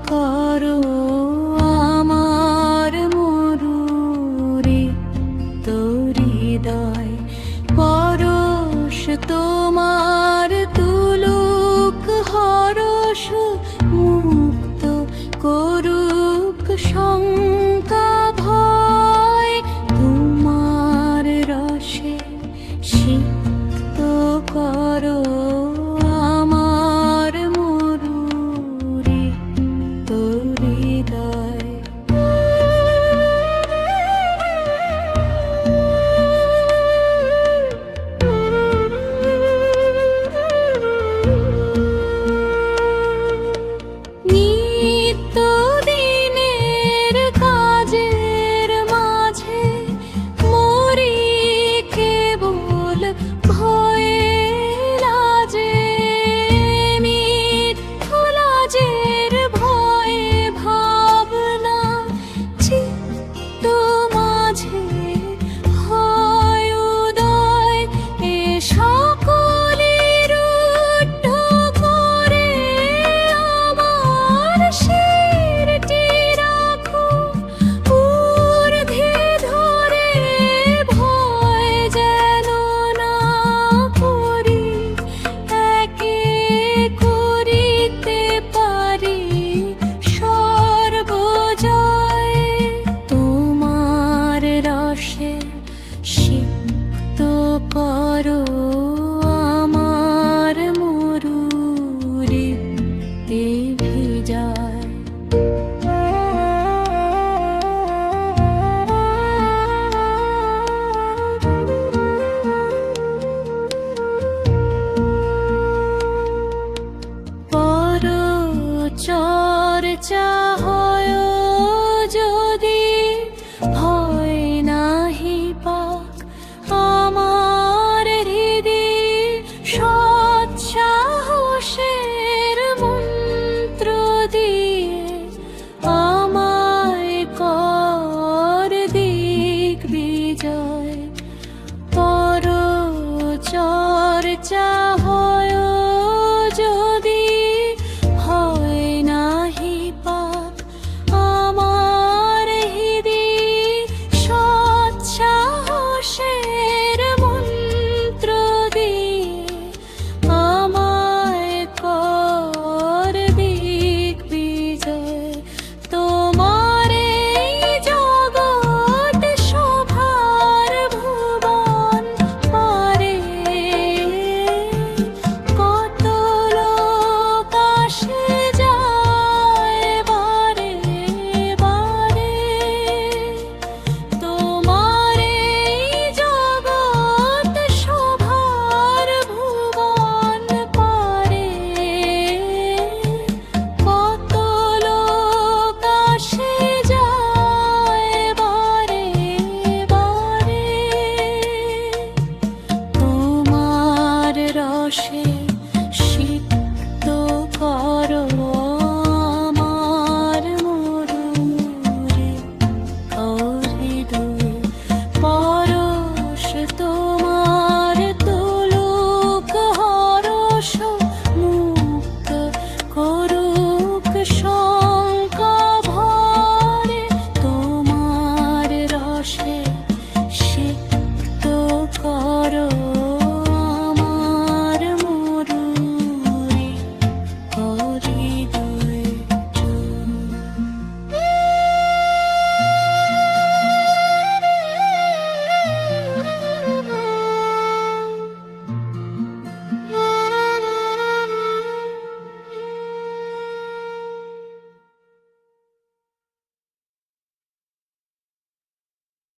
করো আমার মরুরে হৃদয় পরশ তোমার তুলুক হরস মুক্ত করুক শঙ্কা ভয় তোমার রসে সিক্ত করো আমার মরুরে হৃদয়। নিত্যদিনের কাজের মাঝে মরি কেবল ভয়ে লাজে, মিথ্যা লাজের ভয়ে ভাবনা চিত্ত মাঝে হয় উদয়। এ সকলের উদ্ধ করে আমার শিরটি রাখো ঊর্ধ্বে ধরে, ভয় যেন না করি একে করিতে পারি সর্বজয়। তোমার রসে সিক্ত করো আমার মরুরে ভিজায়। পরচর্চা